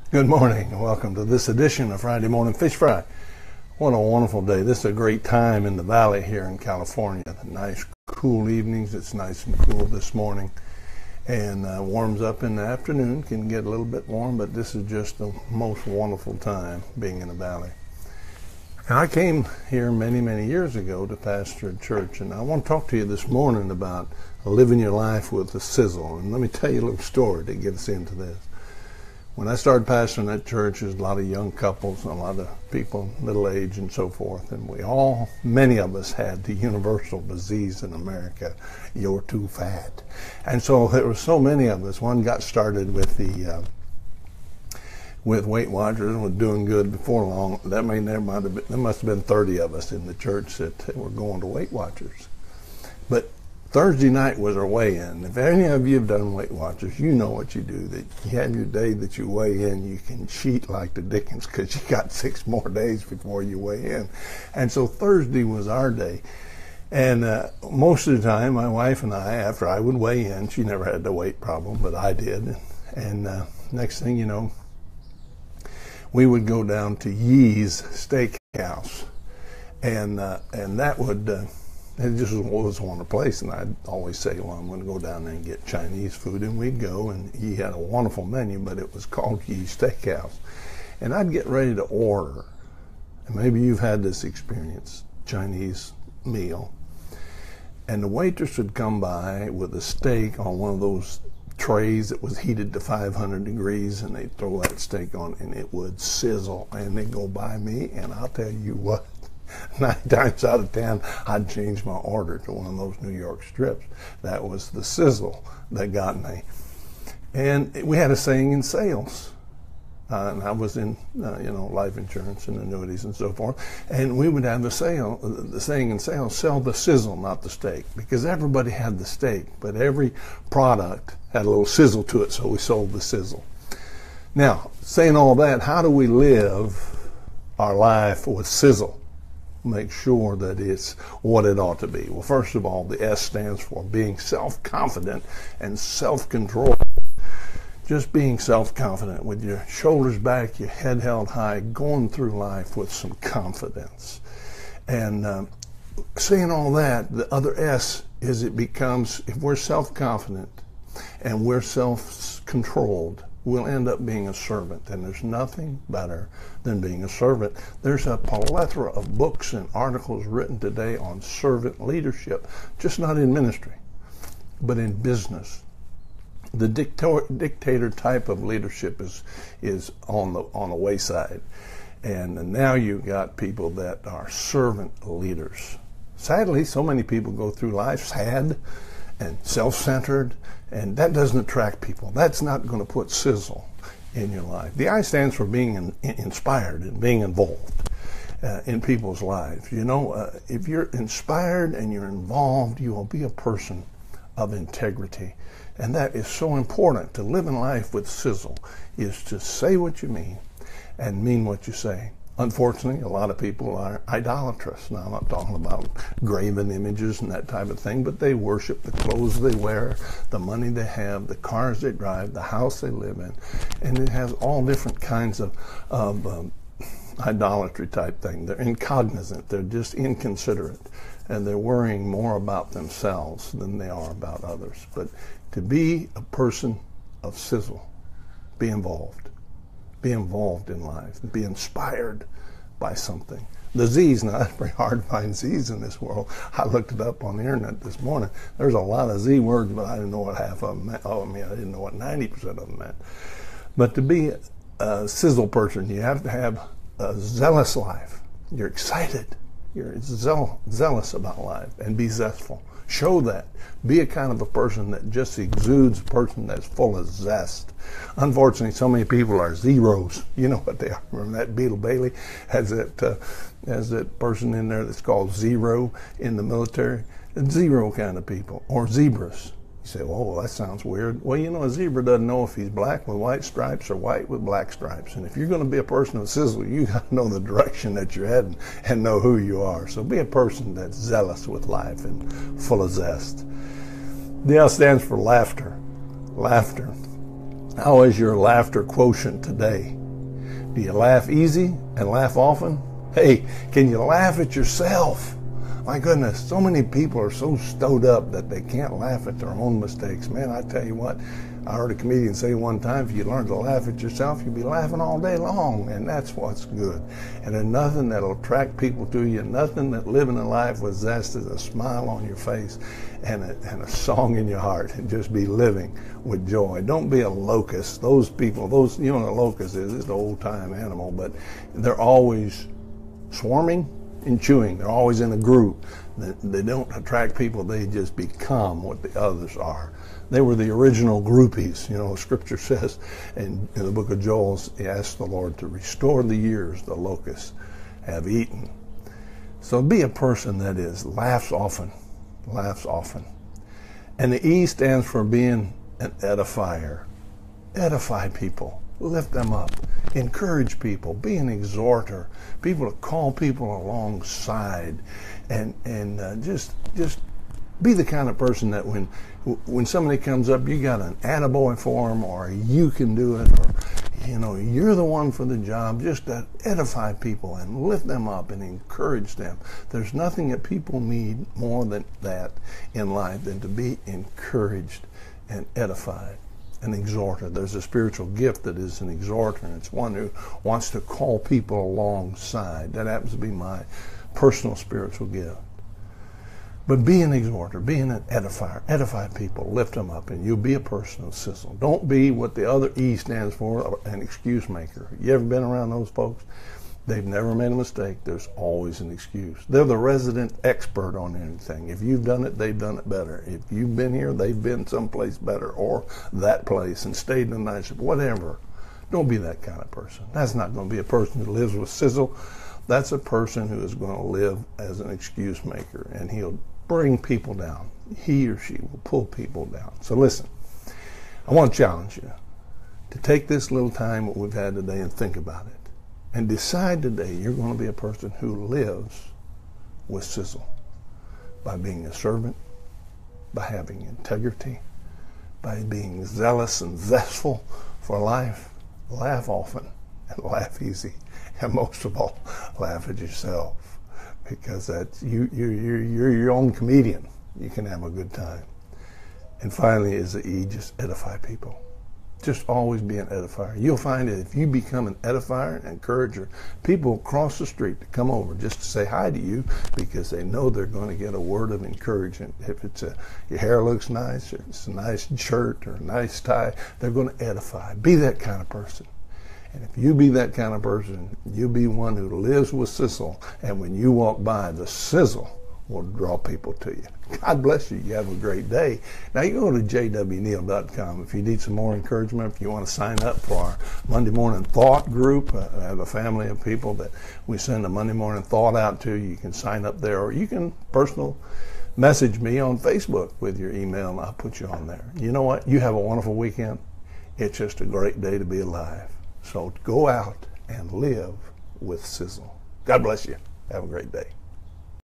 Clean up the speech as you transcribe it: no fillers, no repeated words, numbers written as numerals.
Good morning and welcome to this edition of Friday Morning Fish Fry. What a wonderful day. This is a great time in the valley here in California. Nice cool evenings. It's nice and cool this morning and warms up in the afternoon. Can get a little bit warm, but this is just the most wonderful time being in the valley. And I came here many years ago to pastor a church, and I want to talk to you this morning about living your life with a sizzle. And let me tell you a little story to get us into this. When I started pastoring that church, there's a lot of young couples and a lot of people middle age and so forth, and many of us had the universal disease in America, you're too fat. And so there were so many of us. One got started with Weight Watchers and was doing good before long. There must have been 30 of us in the church that were going to Weight Watchers. But Thursday night was our weigh-in. If any of you have done Weight Watchers, you know what you do. That you have your day that you weigh in, you can cheat like the Dickens because you got 6 more days before you weigh in. And so Thursday was our day. And most of the time, my wife and I, after I would weigh in, she never had the weight problem, but I did. And next thing you know, we would go down to Yee's Steakhouse. And that would... It just was one place, and I'd always say, well, I'm going to go down there and get Chinese food, and we'd go, and he had a wonderful menu, but it was called Yee's Steakhouse. And I'd get ready to order, and maybe you've had this experience, Chinese meal, and the waitress would come by with a steak on one of those trays that was heated to 500 degrees, and they'd throw that steak on, and it would sizzle, and they'd go by me, and I'll tell you what, 9 times out of 10, I'd change my order to one of those New York strips. That was the sizzle that got me. And we had a saying in sales. And I was in, life insurance and annuities and so forth. And we would have the saying in sales, sell the sizzle, not the steak. Because everybody had the steak, but every product had a little sizzle to it, so we sold the sizzle. Now, saying all that, how do we live our life with sizzle? Make sure that it's what it ought to be. Well, first of all, the S stands for being self-confident and self-control. Just being self-confident with your shoulders back, your head held high, going through life with some confidence. And saying all that, the other S is it becomes, if we're self-confident and we're self-controlled, we'll end up being a servant, and there's nothing better than being a servant. There's a plethora of books and articles written today on servant leadership, just not in ministry, but in business. The dictator type of leadership is on the wayside, and now you've got people that are servant leaders. Sadly, so many people go through life sad and self-centered, and that doesn't attract people. That's not going to put sizzle in your life. The I stands for being inspired and being involved in people's lives. If you're inspired and you're involved, you will be a person of integrity. And that is so important. To live in life with sizzle is to say what you mean and mean what you say. Unfortunately, a lot of people are idolatrous. Now, I'm not talking about graven images and that type of thing, but they worship the clothes they wear, the money they have, the cars they drive, the house they live in. And it has all different kinds of idolatry type thing. They're incognizant. They're just inconsiderate. And they're worrying more about themselves than they are about others. But to be a person of sizzle, be involved. Be involved in life, be inspired by something. The Z's, now that's pretty hard to find Z's in this world. I looked it up on the internet this morning. There's a lot of Z words, but I didn't know what half of them meant. I didn't know what 90% of them meant. But to be a sizzle person, you have to have a zealous life. You're excited. You're zealous about life, and be zestful. Show that. Be a kind of a person that just exudes a person that's full of zest. Unfortunately, so many people are zeros. You know what they are. Remember that Beetle Bailey has that person in there that's called Zero in the military? Zero kind of people. Or zebras. You say, oh, that sounds weird. Well, a zebra doesn't know if he's black with white stripes or white with black stripes. And if you're going to be a person of sizzle, you got to know the direction that you're heading and know who you are. So be a person that's zealous with life and full of zest. The L stands for laughter. Laughter. How is your laughter quotient today? Do you laugh easy and laugh often? Hey, can you laugh at yourself? My goodness, so many people are so stowed up that they can't laugh at their own mistakes. Man, I tell you what, I heard a comedian say one time, if you learn to laugh at yourself, you'll be laughing all day long, and that's what's good. And there's nothing that'll attract people to you, nothing that living a life with zest is a smile on your face and a song in your heart, and just be living with joy. Don't be a locust. Those people, you know what a locust is, it's an old-time animal, but they're always swarming and chewing. They're always in a group. They don't attract people. They just become what the others are. They were the original groupies. You know, Scripture says in the book of Joel, he asked the Lord to restore the years the locusts have eaten. So be a person that laughs often, laughs often. And the E stands for being an edifier. Edify people. Lift them up. Encourage people. Be an exhorter. People to call people alongside, and just be the kind of person that when somebody comes up, you got an attaboy for them, or you can do it, or you're the one for the job. Just to edify people and lift them up and encourage them. There's nothing that people need more than that in life than to be encouraged and edified. An exhorter. There's a spiritual gift that is an exhorter, and it's one who wants to call people alongside. That happens to be my personal spiritual gift. But be an exhorter, be an edifier, edify people, lift them up, and you'll be a person of sizzle. Don't be what the other E stands for, an excuse maker. You ever been around those folks? They've never made a mistake. There's always an excuse. They're the resident expert on anything. If you've done it, they've done it better. If you've been here, they've been someplace better, or that place and stayed in a nice, whatever. Don't be that kind of person. That's not going to be a person who lives with sizzle. That's a person who is going to live as an excuse maker, and he'll bring people down. He or she will pull people down. So listen, I want to challenge you to take this little time that we've had today and think about it. And decide today you're going to be a person who lives with sizzle by being a servant, by having integrity, by being zealous and zestful for life. Laugh often and laugh easy. And most of all, laugh at yourself, because that's you're your own comedian. You can have a good time. And finally, is the E, just edify people. Just always be an edifier. You'll find that if you become an edifier and encourager, people cross the street to come over just to say hi to you because they know they're going to get a word of encouragement. If it's your hair looks nice, or it's a nice shirt or a nice tie, they're going to edify. Be that kind of person. And if you be that kind of person, you'll be one who lives with sizzle. And when you walk by, the sizzle will draw people to you. God bless you. You have a great day. Now you go to jwneal.com if you need some more encouragement, if you want to sign up for our Monday Morning Thought group. I have a family of people that we send a Monday Morning Thought out to. You can sign up there, or you can personal message me on Facebook with your email, and I'll put you on there. You know what? You have a wonderful weekend. It's just a great day to be alive. So go out and live with sizzle. God bless you. Have a great day.